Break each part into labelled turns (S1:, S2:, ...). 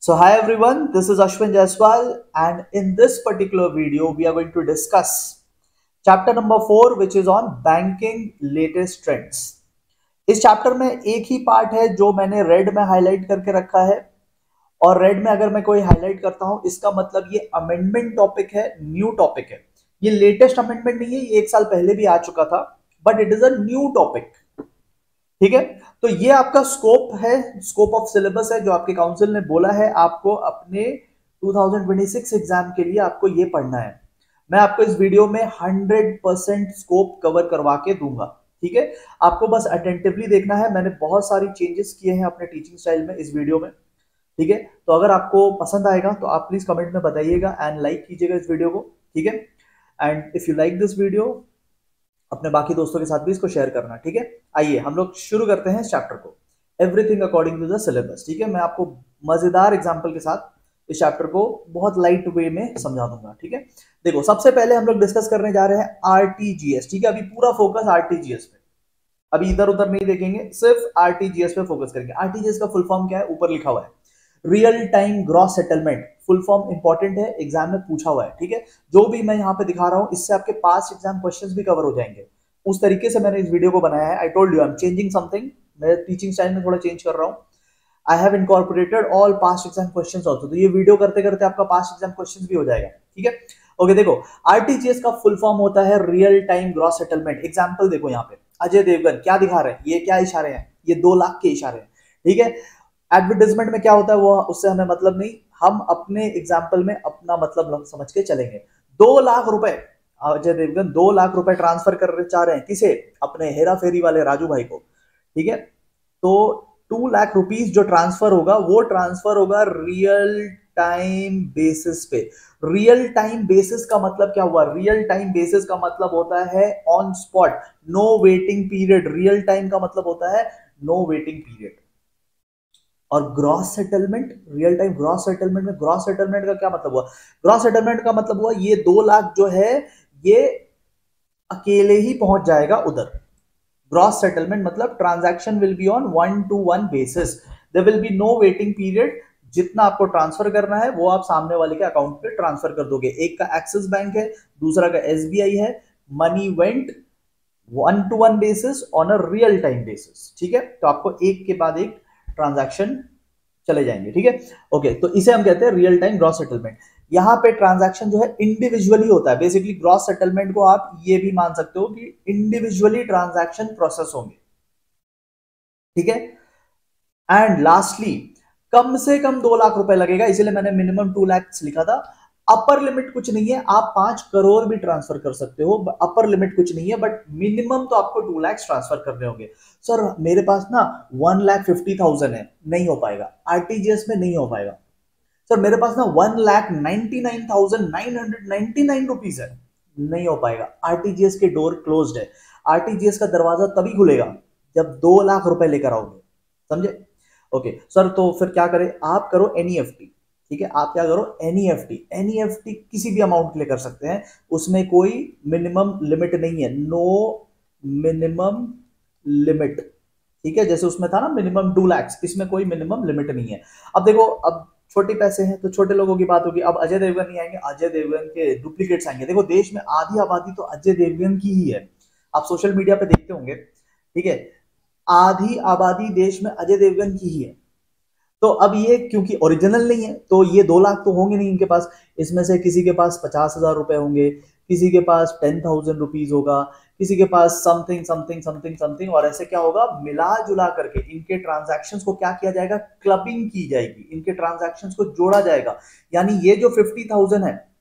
S1: So hi everyone, this is Ashwin Jaiswal and in this particular video we are going to discuss chapter number 4 which is on banking latest trends. इस chapter में एक ही part है जो मैंने red में highlight करके रखा है और रेड में अगर मैं कोई हाईलाइट करता हूं इसका मतलब ये अमेंडमेंट टॉपिक है, न्यू टॉपिक है। ये लेटेस्ट अमेंडमेंट नहीं है, ये एक साल पहले भी आ चुका था but it is a new topic. ठीक है, तो ये आपका स्कोप है, स्कोप ऑफ सिलेबस है जो आपके काउंसिल ने बोला है आपको अपने 2026 एग्जाम के लिए आपको ये पढ़ना है। मैं आपको इस वीडियो में 100% स्कोप कवर करवा के दूंगा। ठीक है, आपको बस अटेंटिवली देखना है। मैंने बहुत सारी चेंजेस किए हैं अपने टीचिंग स्टाइल में इस वीडियो में। ठीक है, तो अगर आपको पसंद आएगा तो आप प्लीज कमेंट में बताइएगा एंड लाइक कीजिएगा इस वीडियो को। ठीक है, and if you like this video अपने बाकी दोस्तों के साथ भी इसको शेयर करना। ठीक है, आइए हम लोग शुरू करते हैं इस चैप्टर को, everything according to the syllabus. ठीक है, मैं आपको मजेदार एग्जांपल के साथ इस चैप्टर को बहुत लाइट वे में समझा दूंगा। ठीक है, देखो सबसे पहले हम लोग डिस्कस करने जा रहे हैं आरटीजीएस। ठीक है, अभी पूरा फोकस आरटीजीएस पे, अभी इधर उधर नहीं देखेंगे, सिर्फ आरटीजीएस पे फोकस करेंगे। आरटीजीएस का फुल फॉर्म क्या है, ऊपर लिखा हुआ है, real time gross settlement. Full form important है, एग्जाम में पूछा हुआ है। ठीक है, जो भी मैं यहाँ पे दिखा रहा हूँ इससे आपके पास्ट एग्जाम क्वेश्चंस भी कवर हो जाएंगे। उस तरीके से मैंने इस वीडियो को बनाया है। I told you I am changing something, मैं टीचिंग स्टाइल में थोड़ा चेंज कर रहा हूँ। I have incorporated all past exam questions also, तो ये वीडियो करते करते आपका पास्ट एग्जाम क्वेश्चंस भी हो जाएगा। ठीक है, ओके, देखो आरटीजीएस का फुल फॉर्म होता है real time gross settlement. Example देखो यहाँ पे अजय देवगन क्या दिखा रहे हैं, ये क्या इशारे हैं, ये 2 लाख के इशारे हैं। ठीक है, एडवर्टाइजमेंट में क्या होता है वो उससे हमें मतलब नहीं, हम अपने एग्जाम्पल में अपना मतलब समझ के चलेंगे। 2 लाख रुपए अजय देवगन 2 लाख रुपए ट्रांसफर कर चाह रहे हैं, किसे, अपने हेरा फेरी वाले राजू भाई को। ठीक है, तो 2 लाख रुपीस जो ट्रांसफर होगा वो ट्रांसफर होगा रियल टाइम बेसिस पे। रियल टाइम बेसिस का मतलब क्या हुआ, रियल टाइम बेसिस का मतलब होता है on spot, no waiting period. Real time का मतलब होता है नो वेटिंग पीरियड। और gross settlement, real time gross settlement में, ग्रॉस सेटलमेंट का क्या मतलब हुआ, ग्रॉस सेटलमेंट का मतलब हुआ ये 2 लाख जो है ये अकेले ही पहुंच जाएगा उधर। ग्रॉस सेटलमेंट मतलब transaction will be on 1-to-1 basis, there will be no waiting period. जितना आपको ट्रांसफर करना है वो आप सामने वाले के अकाउंट पे ट्रांसफर कर दोगे। एक का एक्सिस बैंक है, दूसरा का एसबीआई है। Money went 1-to-1 basis on a real time basis. ठीक है, तो आपको एक के बाद एक ट्रांजैक्शन चले जाएंगे। ठीक है, ओके, तो इसे हम कहते हैं रियल टाइम ग्रॉस सेटलमेंट। यहां पे ट्रांजैक्शन जो है इंडिविजुअली होता है। बेसिकली ग्रॉस सेटलमेंट को आप ये भी मान सकते हो कि इंडिविजुअली ट्रांजैक्शन प्रोसेस होंगे। ठीक है, एंड लास्टली कम से कम 2 लाख रुपए लगेगा, इसलिए मैंने मिनिमम 2 लाख लिखा था। अपर लिमिट कुछ नहीं है, आप 5 करोड़ भी ट्रांसफर कर सकते हो, अपर लिमिट कुछ नहीं है, बट मिनिमम तो आपको 2 लाख ट्रांसफर करने होंगे। सर मेरे पास ना 1,50,000 है, नहीं हो पाएगा, आरटीजीएस में नहीं हो पाएगा। सर मेरे पास ना 1,99,999 रुपीज है, नहीं हो पाएगा, आरटीजीएस के डोर क्लोज्ड है। आरटीजीएस का दरवाजा तभी खुलेगा जब 2 लाख रुपए लेकर आओगे, समझे। ओके सर, तो फिर क्या करें, आप करो एनईएफटी। ठीक है, आप क्या करो, एनईएफटी। एनईएफटी किसी भी अमाउंट के लिए कर सकते हैं, उसमें कोई मिनिमम लिमिट नहीं है, नो मिनिमम लिमिट। ठीक है, जैसे उसमें था ना मिनिमम 2 लाख, इसमें कोई मिनिमम लिमिट नहीं है। अब देखो, अब छोटे पैसे हैं तो छोटे लोगों की बात होगी। अब अजय देवगन नहीं आएंगे, अजय देवगन के डुप्लीकेट्स आएंगे। देखो देश में आधी आबादी तो अजय देवगन की ही है, आप सोशल मीडिया पे देखते होंगे। ठीक है, आधी आबादी देश में अजय देवगन की ही है। तो अब ये क्योंकि ओरिजिनल नहीं है तो ये 2 लाख तो होंगे नहीं इनके पास। इसमें से किसी के पास 50,000 रुपए होंगे, किसी के पास 10,000 रुपीज होगा, किसी के पास समथिंग समथिंग समथिंग समथिंग, और ऐसे क्या होगा, मिला जुला करके इनके ट्रांजैक्शंस को क्या किया जाएगा, क्लबिंग की जाएगी, इनके ट्रांजैक्शंस को जोड़ा जाएगा। यानी ये जो 50,000 है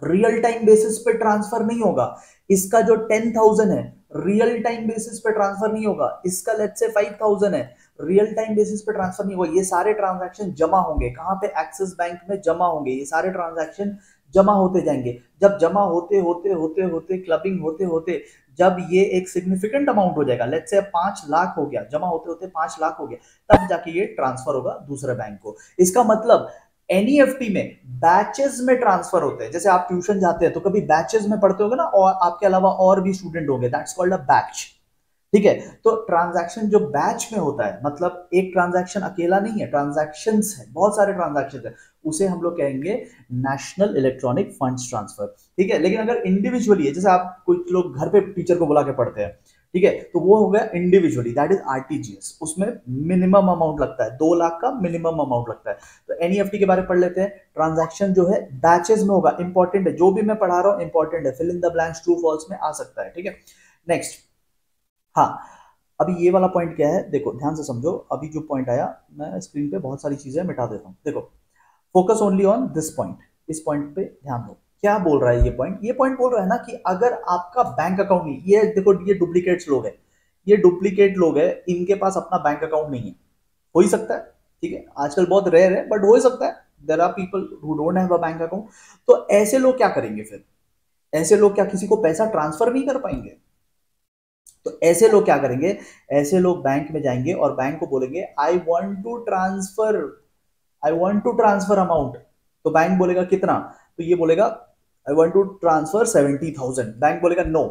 S1: रियल टाइम बेसिस पे ट्रांसफर नहीं होगा, इसका जो 10,000 है रियल टाइम बेसिस पे ट्रांसफर नहीं होगा, इसका लेट्स से 5,000 है रियल टाइम बेसिस पे ट्रांसफर नहीं होगा। ये सारे ट्रांजैक्शन जमा होंगे कहां पे, एक्सिस बैंक में जमा होंगे। ये सारे ट्रांजैक्शन जमा होते जाएंगे, जब जमा होते होते होते होते क्लबिंग होते होते जब ये एक सिग्निफिकेंट अमाउंट हो जाएगा, लेट्स से 5 लाख हो गया, जमा होते होते 5 लाख हो गया, तब जाके ये ट्रांसफर होगा दूसरे बैंक को। इसका मतलब एनईएफटी में बैचेस में ट्रांसफर होते हैं। जैसे आप ट्यूशन जाते हैं तो कभी बैचेस में पढ़ते होंगे ना, और आपके अलावा और भी स्टूडेंट होंगे, दैट्स कॉल्ड अ बैच। ठीक है। तो ट्रांजैक्शन जो बैच में होता है, मतलब एक ट्रांजैक्शन अकेला नहीं है, ट्रांजैक्शंस है, बहुत सारे ट्रांजैक्शंस है, उसे हम लोग कहेंगे नेशनल इलेक्ट्रॉनिक फंड्स ट्रांसफर। ठीक है। लेकिन अगर इंडिविजुअली है, जैसे आप कुछ लोग घर पे टीचर को बुला के पढ़ते हैं, ठीक है, तो वो हो गया इंडिविजुअली, दैट इज आरटीजीएस। उसमें मिनिमम अमाउंट लगता है, 2 लाख का मिनिमम अमाउंट लगता है। तो एनईएफटी के बारे में पढ़ लेते हैं। ट्रांजैक्शन जो है बैचेस में होगा, इंपॉर्टेंट है, जो भी मैं पढ़ा रहा हूं इंपॉर्टेंट है, fill in the blanks, true false में आ सकता है। ठीक है। नेक्स्ट, हाँ, अभी ये वाला पॉइंट क्या है, देखो ध्यान से समझो। अभी जो पॉइंट आया, मैं स्क्रीन पे बहुत सारी चीजें मिटा देता हूं। देखो, focus only on this point, इस पॉइंट पे ध्यान दो। क्या बोल रहा है ये पॉइंट? ये पॉइंट बोल रहा है ना कि अगर आपका बैंक अकाउंट नहीं, ये देखो ये डुप्लीकेट्स लोग हैं, ये डुप्लीकेट लोग हैं, इनके पास अपना बैंक अकाउंट नहीं है। हो ही सकता है, ठीक है, आजकल बहुत रेयर है बट हो ही सकता है, there are people who don't have a bank account. तो ऐसे लोग क्या करेंगे फिर? ऐसे लोग क्या किसी को पैसा ट्रांसफर नहीं कर पाएंगे? तो ऐसे लोग क्या करेंगे? ऐसे लोग बैंक में जाएंगे और बैंक को बोलेंगे I want to transfer, I want to transfer amount. तो बैंक बोलेगा कितना? तो ये बोलेगा I want to transfer 70,000। Bank बोलेगा no,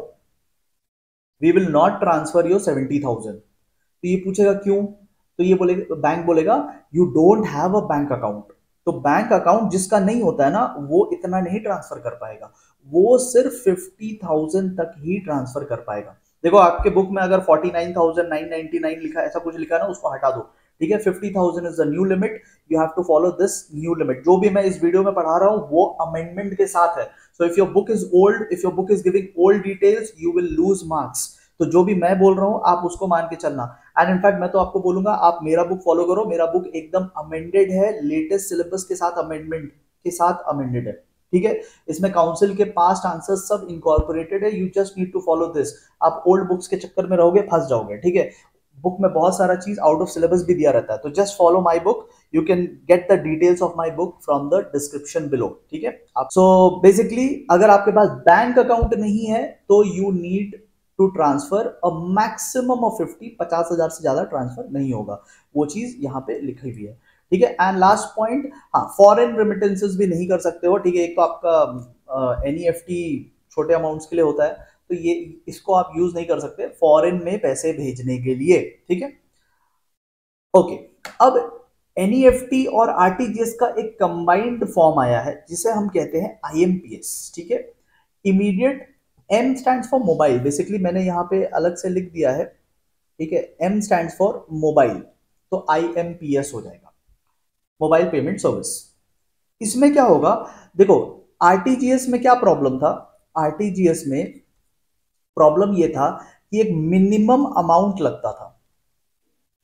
S1: we will not transfer your 70,000। तो ये पूछेगा क्यों? तो ये बोलेगा, बैंक बोलेगा you don't have a bank account. तो बैंक अकाउंट जिसका नहीं होता है ना, वो इतना नहीं ट्रांसफर कर पाएगा, वो सिर्फ 50,000 तक ही ट्रांसफर कर पाएगा। देखो आपके बुक में अगर 49,999 लिखा, ऐसा कुछ लिखा है ना, उसको हटा दो। ठीक है, 50,000 is the new limit, you have to follow this new limit. जो भी मैं इस वीडियो में पढ़ा रहा हूं वो अमेंडमेंट के साथ है। So if your book is old, if your book is giving old details, you will lose marks. तो जो भी मैं बोल रहा हूं आप उसको मान के चलना। एंड इनफैक्ट मैं तो आपको बोलूंगा आप मेरा बुक फॉलो करो, मेरा बुक एकदम अमेंडेड है, लेटेस्ट सिलेबस के साथ, अमेंडमेंट के साथ अमेंडेड है। ठीक है, इसमें काउंसिल के पास्ट आंसर्स सब इनकॉर्पोरेटेड है, you just need to follow this. आप ओल्ड बुक्स के चक्कर में रहोगे, फंस जाओगे। ठीक है, बुक में बहुत सारा चीज आउट ऑफ सिलेबस भी दिया रहता है, तो just follow my book, you can get the details of my book from the description below. ठीक है, आप सो बेसिकली अगर आपके पास बैंक अकाउंट नहीं है तो you need to transfer a maximum of 50,000 से ज्यादा ट्रांसफर नहीं होगा, वो चीज यहाँ पे लिखी हुई है। ठीक है। एंड लास्ट पॉइंट, हाँ, फॉरेन रेमिटेंसेस भी नहीं कर सकते हो। ठीक है, एक तो आपका एनईएफटी छोटे अमाउंट्स के लिए होता है, तो ये इसको आप यूज नहीं कर सकते फॉरेन में पैसे भेजने के लिए। ठीक है, ओके। अब एनईएफटी और आरटीजीएस का एक कंबाइंड फॉर्म आया है जिसे हम कहते हैं आईएमपीएस। ठीक है, immediate, M stands for mobile, basically मैंने यहाँ पे अलग से लिख दिया है। ठीक है, एम स्टैंड्स फॉर मोबाइल, तो आईएमपीएस हो जाएगा, मोबाइल पेमेंट सर्विस। इसमें क्या होगा, देखो आरटीजीएस में क्या प्रॉब्लम था? आरटीजीएस में प्रॉब्लम ये था कि एक मिनिमम अमाउंट लगता था,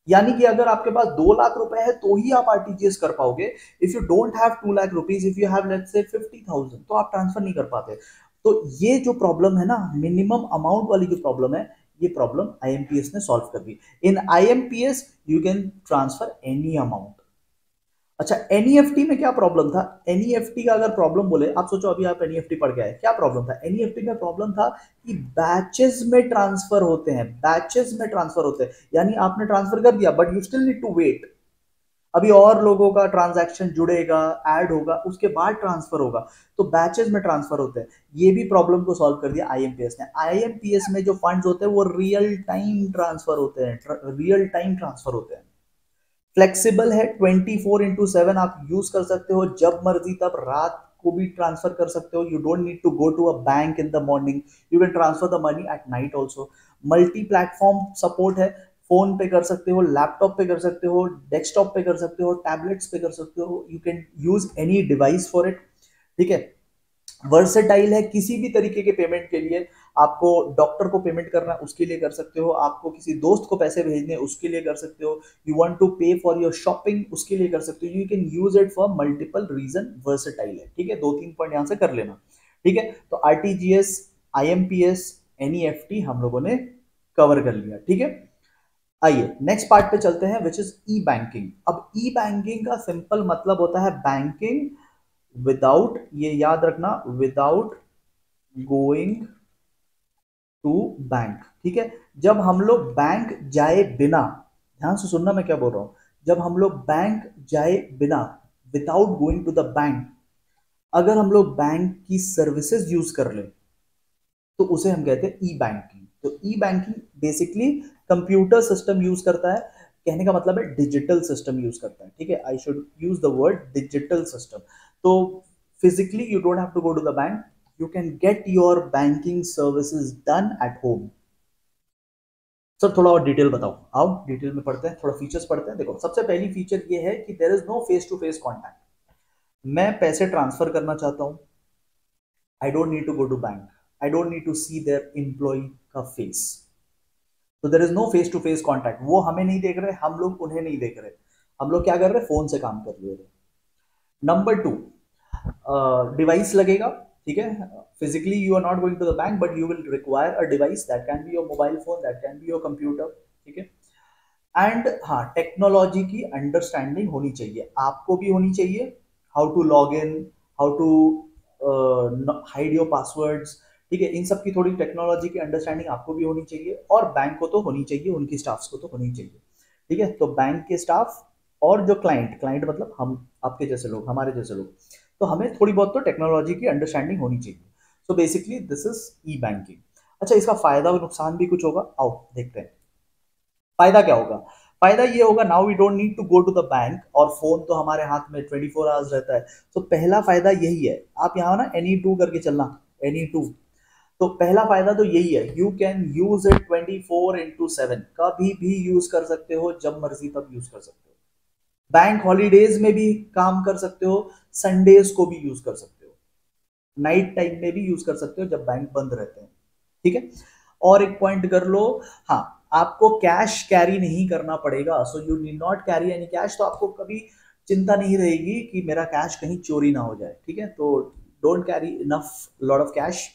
S1: यानी कि अगर आपके पास 2 लाख रुपए है तो ही आप आरटीजीएस कर पाओगे। If you don't have 2 lakh rupees, if you have let's say 50,000, तो आप ट्रांसफर नहीं कर पाते। तो ये जो प्रॉब्लम है ना, मिनिमम अमाउंट वाली जो प्रॉब्लम है, ये प्रॉब्लम आईएमपीएस ने सॉल्व कर दी। In IMPS you can transfer any amount. अच्छा, एनईएफटी में क्या प्रॉब्लम था? एनईएफटी का अगर प्रॉब्लम बोले, आप सोचो अभी आप एनईएफटी पढ़ के आए, क्या प्रॉब्लम था? एनईएफटी में प्रॉब्लम था कि बैचेस में ट्रांसफर होते हैं, बैचेस में ट्रांसफर होते हैं, यानी आपने ट्रांसफर कर दिया but you still need to wait, अभी और लोगों का ट्रांजैक्शन जुड़ेगा, ऐड होगा, उसके बाद ट्रांसफर होगा। तो बैचेस में ट्रांसफर होते हैं, ये भी प्रॉब्लम को सॉल्व कर दिया आईएमपीएस ने। आईएमपीएस में जो फंड्स होते हैं वो रियल टाइम ट्रांसफर होते हैं, रियल टाइम ट्रांसफर होते हैं। फ्लेक्सिबल है, 24/7 आप यूज कर सकते हो, जब मर्जी तब, रात को भी ट्रांसफर कर सकते हो। You don't need to go to a bank in the morning, you can transfer the money at night also. Multi platform support है, फोन पे कर सकते हो, लैपटॉप पे कर सकते हो, डेस्कटॉप पे कर सकते हो, टैबलेट्स पे कर सकते हो, you can use any device for it. ठीक है, वर्सेटाइल है, किसी भी तरीके के पेमेंट के लिए, आपको डॉक्टर को पेमेंट करना उसके लिए कर सकते हो, आपको किसी दोस्त को पैसे भेजने उसके लिए कर सकते हो, you want to pay for your shopping उसके लिए कर सकते हो, you can use it for multiple reason, versatile है। ठीक है, 2-3 पॉइंट यहां से कर लेना। ठीक है, तो आरटीजीएस, आईएमपीएस, एनईएफटी हम लोगों ने कवर कर लिया। ठीक है, आइए नेक्स्ट पार्ट पे चलते हैं, विच इज ई बैंकिंग। अब ई बैंकिंग का सिंपल मतलब होता है बैंकिंग विदाउट, ये याद रखना, विदाउट गोइंग टू बैंक। ठीक है, जब हम लोग बैंक जाए बिना, ध्यान से सुनना मैं क्या बोल रहा हूं, जब हम लोग बैंक जाए बिना, without going to the bank, अगर हम लोग बैंक की सर्विसेज यूज कर ले तो उसे हम कहते हैं ई बैंकिंग। तो e banking basically computer system use करता है, कहने का मतलब है डिजिटल सिस्टम यूज करता है, ठीक है, I should use the word digital system. तो physically you don't have to go to the bank, you can get your banking services done at home. Sir थोड़ा और डिटेल बताओ, आओ डिटेल में पढ़ते हैं, थोड़ा फीचर्स पढ़ते हैं। देखो सबसे पहली फीचर ये है कि there is no face to face contact. मैं पैसे ट्रांसफर करना चाहता हूं, I don't need to go to bank, I don't need to see their employ का फेस। तो there is no face to face contact, वो हमें नहीं देख रहे, हम लोग उन्हें नहीं देख रहे, हम लोग क्या कर रहे हैं, फोन से काम कर ले रहे। नंबर टू, डिवाइस लगेगा, ठीक है, physically you are not going to the bank but you will require a device that can be your mobile phone, that can be your computer, ठीक है। एंड हाँ, टेक्नोलॉजी की अंडरस्टैंडिंग होनी चाहिए, आपको भी होनी चाहिए, how to log in, how to hide your passwords, ठीक है, इन सब की थोड़ी टेक्नोलॉजी की अंडरस्टैंडिंग आपको भी होनी चाहिए, और बैंक को तो होनी चाहिए, उनकी स्टाफ्स को तो होनी चाहिए, ठीक है। तो बैंक के स्टाफ और जो क्लाइंट, क्लाइंट मतलब हम, आपके जैसे लोग, हमारे जैसे लोग, तो हमें थोड़ी बहुत तो टेक्नोलॉजी की अंडरस्टैंडिंग होनी चाहिए। So basically this is e banking. अच्छा, इसका फायदा और नुकसान भी कुछ होगा, आओ देखते हैं। फायदा क्या होगा, फायदा ये होगा, now we don't need to go to the bank, और फोन तो हमारे हाथ में 24 आवर्स रहता है। तो पहला फायदा यही है, आप यहाँ ना एनी टू करके चलना, एनी टू। तो पहला फायदा तो यही है, यू कैन यूज इट 24/7, कभी भी यूज कर सकते हो, जब मर्जी तब यूज कर सकते हो। बैंक हॉलीडेज में भी काम कर सकते हो, संडेज को भी यूज कर सकते हो, नाइट टाइम में भी यूज कर सकते हो जब बैंक बंद रहते हैं, ठीक है। और एक पॉइंट कर लो, हाँ, आपको कैश कैरी नहीं करना पड़ेगा, so you need not carry any cash. तो आपको कभी चिंता नहीं रहेगी कि मेरा कैश कहीं चोरी ना हो जाए, ठीक है। तो don't carry enough lot of cash,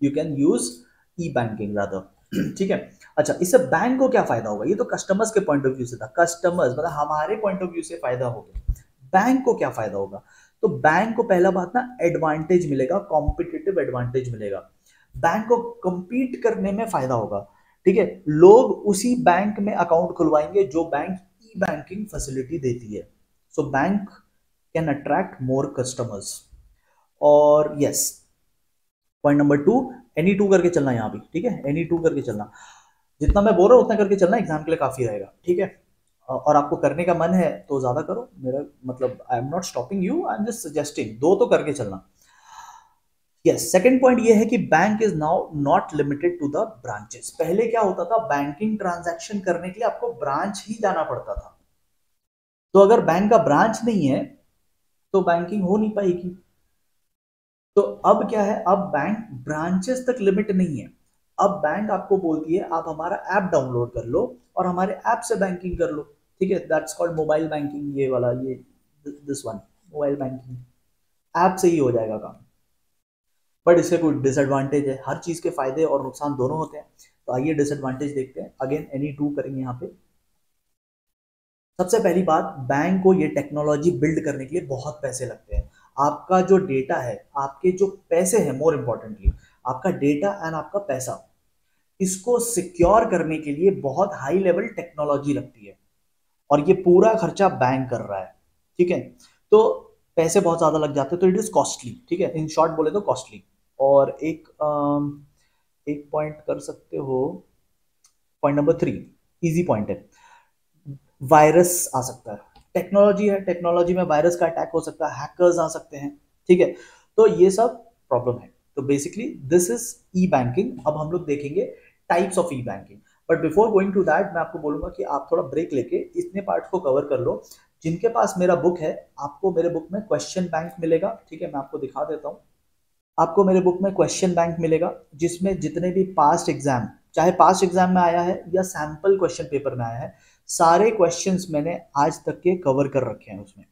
S1: you can use E banking rather, ठीक है। अच्छा, इससे बैंक को क्या फायदा होगा, ये तो कस्टमर्स के पॉइंट ऑफ व्यू से था, कस्टमर्स मतलब हमारे पॉइंट ऑफ व्यू से फायदा होगा। बैंक को क्या फायदा होगा, तो बैंक को पहला बात ना एडवांटेज मिलेगा, कॉम्पिटिटिव एडवांटेज मिलेगा, बैंक को compete करने में फायदा होगा, ठीक है। लोग उसी बैंक में अकाउंट खुलवाएंगे जो बैंक ई बैंकिंग फैसिलिटी देती है, so bank can attract more customers. और yes, point number two, any two करके चलना यहाँ भी, ठीक है, एनी टू करके चलना, जितना मैं बोल रहा हूँ उतना करके चलना, एग्जाम के लिए काफी रहेगा, ठीक है। और आपको करने का मन है तो ज्यादा करो, मेरा मतलब आई am not stopping you, I am just suggesting, दो तो करके चलना। यस, सेकंड पॉइंट ये है कि bank is now not limited to the branches. पहले क्या होता था, बैंकिंग ट्रांजैक्शन करने के लिए आपको ब्रांच ही जाना पड़ता था, तो अगर बैंक का ब्रांच नहीं है तो बैंकिंग हो नहीं पाएगी। तो अब क्या है, अब बैंक ब्रांचेस तक लिमिट नहीं है, अब बैंक आपको बोलती है आप हमारा ऐप डाउनलोड कर लो और हमारे ऐप से बैंकिंग कर लो, ठीक है, दैट्स कॉल्ड मोबाइल बैंकिंग, ये वाला, ये this one, mobile banking, app से ही हो जाएगा काम। बट इसके कुछ डिसएडवांटेज है, हर चीज के फायदे और नुकसान दोनों होते हैं। तो आइए डिसएडवांटेज देखते हैं, अगेन एनी टू करेंगे यहाँ पे। सबसे पहली बात, बैंक को ये टेक्नोलॉजी बिल्ड करने के लिए बहुत पैसे लगते हैं, आपका जो डेटा है, आपके जो पैसे हैं, मोर इंपॉर्टेंटली आपका डेटा एंड आपका पैसा, इसको सिक्योर करने के लिए बहुत हाई लेवल टेक्नोलॉजी लगती है, और ये पूरा खर्चा बैंक कर रहा है, ठीक है। तो पैसे बहुत ज्यादा लग जाते हैं, तो इट इज कॉस्टली, ठीक है, इन शॉर्ट बोले तो कॉस्टली। और एक पॉइंट कर सकते हो, पॉइंट नंबर 3, इजी पॉइंट है, वायरस आ सकता है, टेक्नोलॉजी है, टेक्नोलॉजी में वायरस का अटैक हो सकता है, हैकर्स आ सकते हैं, ठीक है। तो ये सब प्रॉब्लम है। तो basically this is e banking. अब हम लोग देखेंगे types of e banking, but before going to that मैं आपको बोलूंगा कि आप थोड़ा ब्रेक लेके इतने पार्ट्स को कवर कर लो। जिनके पास मेरा बुक है, आपको मेरे बुक में क्वेश्चन बैंक मिलेगा, ठीक है, मैं आपको दिखा देता हूँ। आपको मेरे बुक में क्वेश्चन बैंक मिलेगा, जिसमें जितने भी पास्ट एग्जाम, चाहे पास्ट एग्जाम में आया है या सैंपल क्वेश्चन पेपर में आया है, सारे क्वेश्चंस मैंने आज तक के कवर कर रखे हैं उसमें,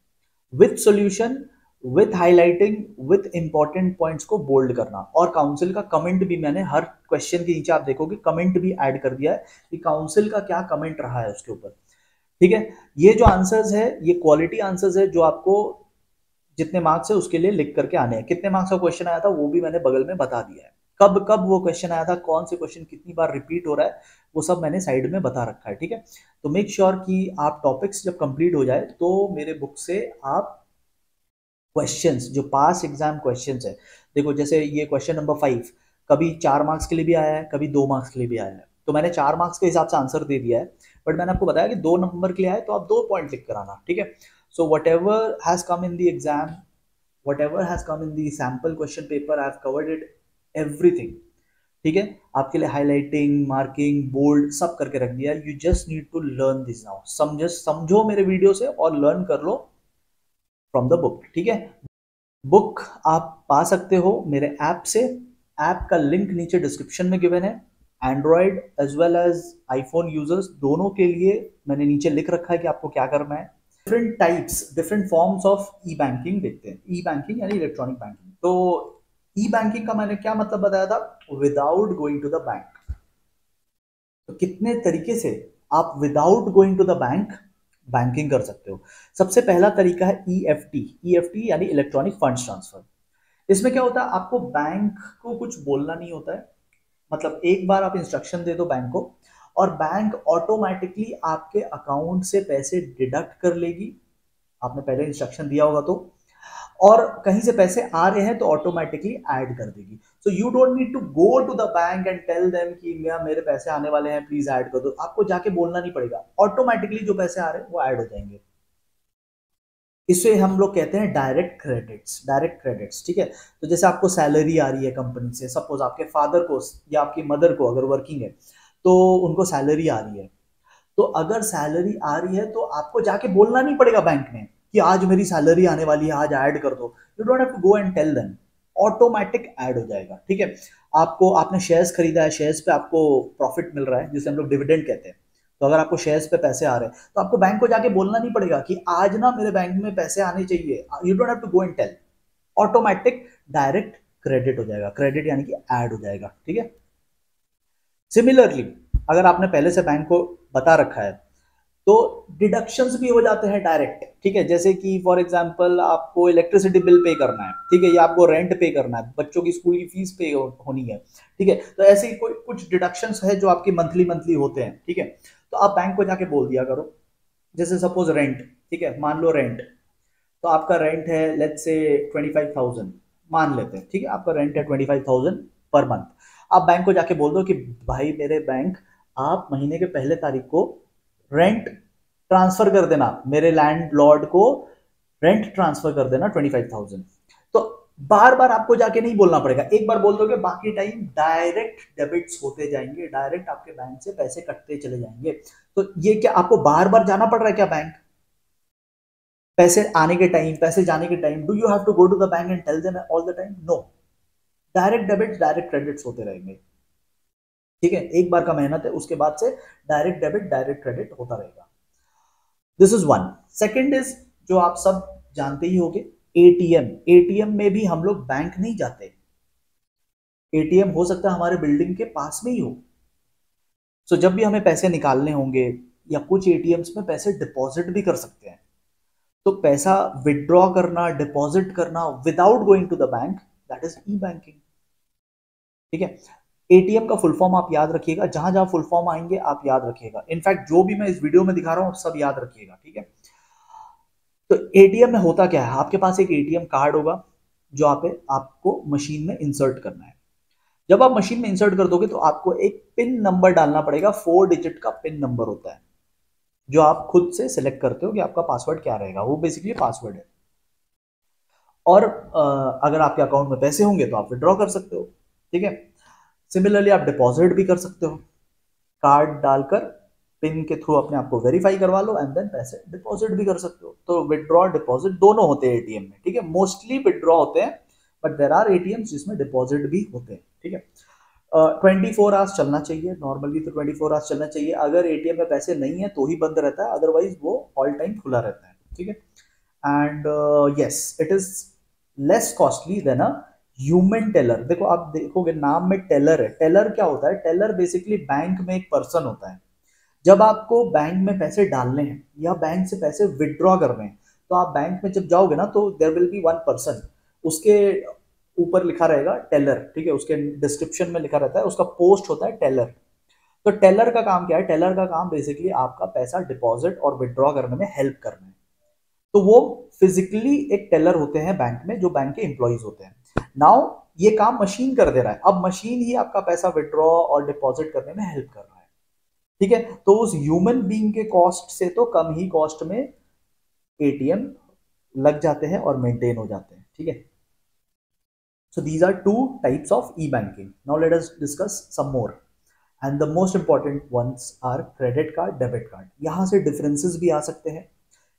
S1: with solution, with highlighting, with important points को बोल्ड करना, और काउंसिल का कमेंट भी मैंने हर क्वेश्चन के नीचे, आप देखोगे कमेंट भी ऐड कर दिया है कि काउंसिल का क्या कमेंट रहा है उसके ऊपर, ठीक है। ये जो आंसर्स है, ये क्वालिटी आंसर्स है, जो आपको जितने मार्क्स है उसके लिए लिख करके आने हैं। कितने मार्क्स का क्वेश्चन आया था वो भी मैंने बगल में बता दिया है, कब कब वो क्वेश्चन आया था, कौन से क्वेश्चन कितनी बार रिपीट हो रहा है, वो सब मैंने साइड में बता रखा है, ठीक है। तो मेक श्योर कि आप टॉपिक्स जब कंप्लीट हो जाए तो मेरे बुक से आप क्वेश्चंस, जो पास एग्जाम क्वेश्चंस है, देखो जैसे ये क्वेश्चन नंबर 5 कभी 4 मार्क्स के लिए भी आया है, कभी 2 मार्क्स के लिए भी आया है, तो मैंने 4 मार्क्स के हिसाब से आंसर दे दिया है, बट मैंने आपको बताया कि 2 नंबर के लिए आए तो आप 2 पॉइंट लिख कर आना, ठीक है। So what ever has come in the exam, what ever has come in the sample question paper, I have covered it everything, ठीक है। आपके लिए हाईलाइटिंग, मार्किंग, बोल्ड सब करके रख दिया। You just need to learn this now. समझो मेरे वीडियो से और लर्न कर लो फ्रॉम द बुक, ठीक है। बुक आप पा सकते हो मेरे ऐप से। ऐप का लिंक नीचे डिस्क्रिप्शन में गिवन है। Android as well as iPhone users दोनों के लिए मैंने नीचे लिख रखा है कि आपको क्या करना है। Different types, different forms of e banking देखते हैं। ई बैंकिंग यानी इलेक्ट्रॉनिक बैंकिंग। तो ई बैंकिंग का मैंने क्या मतलब बताया था? Without going to the bank. तो कितने तरीके से आप without going to the bank banking कर सकते हो। सबसे पहला तरीका है EFT। EFT यानी इलेक्ट्रॉनिक फंड्स ट्रांसफर। इसमें क्या होता है, आपको बैंक को कुछ बोलना नहीं होता है। मतलब एक बार आप इंस्ट्रक्शन दे दो बैंक को और बैंक ऑटोमेटिकली आपके अकाउंट से पैसे डिडक्ट कर लेगी। आपने पहले इंस्ट्रक्शन दिया होगा तो, और कहीं से पैसे आ रहे हैं तो ऑटोमेटिकली ऐड कर देगी। So you don't need to go to the bank and tell them कि मेरे पैसे आने वाले हैं, प्लीज ऐड कर दो। आपको जाके बोलना नहीं पड़ेगा, ऑटोमेटिकली जो पैसे आ रहे हैं वो ऐड हो जाएंगे। इसे हम लोग कहते हैं डायरेक्ट क्रेडिट्स। डायरेक्ट क्रेडिट्स, ठीक है। तो जैसे आपको सैलरी आ रही है कंपनी से, सपोज आपके फादर को या आपकी मदर को अगर वर्किंग है तो उनको सैलरी आ रही है, तो अगर सैलरी आ रही है तो आपको जाके बोलना नहीं पड़ेगा बैंक में कि आज मेरी सैलरी आने वाली है, आज ऐड कर दो। You don't have to go and tell them, automatic add हो जाएगा, ठीक है। आपने शेयर्स खरीदा है, शेयर्स पे आपको प्रॉफिट मिल रहा है जिसे हम लोग डिविडेंड कहते हैं। तो अगर आपको शेयर्स पे पैसे आ रहे हैं तो आपको बैंक को जाके बोलना नहीं पड़ेगा कि आज ना मेरे बैंक में पैसे आने चाहिए। You don't have to go and tell, automatic direct credit हो जाएगा। क्रेडिट यानी कि ऐड हो जाएगा, ठीक है। सिमिलरली अगर आपने पहले से बैंक को बता रखा है तो डिडक्शंस भी हो जाते हैं डायरेक्ट, ठीक है। जैसे कि फॉर एग्जांपल आपको इलेक्ट्रिसिटी बिल पे करना है, ठीक है, या आपको रेंट पे करना है, बच्चों की स्कूल की फीस पे होनी है, ठीक है। तो ऐसे ही कोई कुछ डिडक्शंस है जो आपके मंथली मंथली होते हैं, ठीक है। तो आप बैंक को जाके बोल दिया करो। जैसे सपोज रेंट, ठीक है, मान लो रेंट, तो आपका रेंट है लेट्स से 25,000 मान लेते हैं, ठीक है। आपका रेंट है 25,000 पर मंथ। आप बैंक को जाके बोल दो कि भाई मेरे बैंक, आप महीने के पहले तारीख को रेंट ट्रांसफर कर देना, मेरे लैंडलॉर्ड को रेंट ट्रांसफर कर देना 25,000। तो बार बार आपको जाके नहीं बोलना पड़ेगा, एक बार बोल दोगे, बाकी टाइम डायरेक्ट डेबिट्स होते जाएंगे, डायरेक्ट आपके बैंक से पैसे कटते चले जाएंगे। तो ये क्या आपको बार बार जाना पड़ रहा है क्या बैंक? पैसे आने के टाइम, पैसे जाने के time, do you have to go to the bank and tell them all the time? No, direct debits, direct credits होते रहेंगे, ठीक है। एक बार का मेहनत है, उसके बाद से डायरेक्ट डेबिट, डायरेक्ट क्रेडिट होता रहेगा। This is one. Second is जो आप सब जानते ही होंगे, एटीएम। एटीएम में भी हम लोग बैंक नहीं जाते। एटीएम हो सकता है हमारे बिल्डिंग के पास में ही हो। सो जब भी हमें पैसे निकालने होंगे या कुछ एटीएम्स में पैसे डिपॉजिट भी कर सकते हैं, तो पैसा विड्रॉ करना, डिपॉजिट करना without going to the bank, that is e banking, ठीक है। एटीएम का फुल फॉर्म आप याद रखिएगा, जहां जहां फुल फॉर्म आएंगे आप याद रखिएगा। इनफैक्ट जो भी मैं इस वीडियो में दिखा रहा हूं सब याद रखिएगा, ठीक है। तो एटीएम में होता क्या है, आपके पास एक एटीएम कार्ड होगा जो आपको मशीन में इंसर्ट करना है। जब आप मशीन में इंसर्ट कर दोगे तो आपको एक पिन नंबर डालना पड़ेगा। 4 डिजिट का पिन नंबर होता है जो आप खुद से सिलेक्ट करते हो कि आपका पासवर्ड क्या रहेगा। वो बेसिकली पासवर्ड है। और अगर आपके अकाउंट में पैसे होंगे तो आप विड्रॉ कर सकते हो, ठीक है। सिमिलरली आप डिपॉजिट भी कर सकते हो, कार्ड डालकर पिन के थ्रू अपने आप को वेरीफाई करवा लो एंड देन पैसे डिपॉजिट भी कर सकते हो। तो विड्रॉ डिपॉजिट दोनों होते हैं एटीएम में, ठीक है। मोस्टली विड्रॉ होते हैं, बट देर आर एटीएम्स जिसमें डिपॉजिट भी होते हैं, ठीक है। 24 आवर्स चलना चाहिए नॉर्मली, तो 24 आवर्स चलना चाहिए। अगर एटीएम में पैसे नहीं है तो ही बंद रहता है, अदरवाइज वो ऑल टाइम खुला रहता है, ठीक है। And yes, it is less costly than a human teller. देखो आप देखोगे नाम में टेलर है। टेलर क्या होता है? टेलर बेसिकली बैंक में एक पर्सन होता है। जब आपको बैंक में पैसे डालने हैं या बैंक से पैसे विड्रॉ करने हैं, तो आप बैंक में जब जाओगे ना तो there will be one person, उसके ऊपर लिखा रहेगा टेलर, ठीक है। उसके डिस्क्रिप्शन में लिखा रहता है, उसका पोस्ट होता है टेलर। तो टेलर का काम क्या है? टेलर का काम बेसिकली आपका पैसा डिपॉजिट और विड्रॉ करने में हेल्प करना है। तो वो फिजिकली एक टेलर होते हैं बैंक में, जो बैंक के एम्प्लॉइज होते हैं। नाउ ये काम मशीन कर दे रहा है, अब मशीन ही आपका पैसा विड्रॉ और डिपॉजिट करने में हेल्प कर रहा है। ठीक है, तो उस ह्यूमन बीइंग के कॉस्ट से तो कम ही कॉस्ट में एटीएम लग जाते हैं और मेंटेन हो जाते हैं। ठीक है, so these are two types of e-banking. Now let us discuss some more, and the most important ones are credit card, debit card. यहाँ से differences भी आ सकते हैं,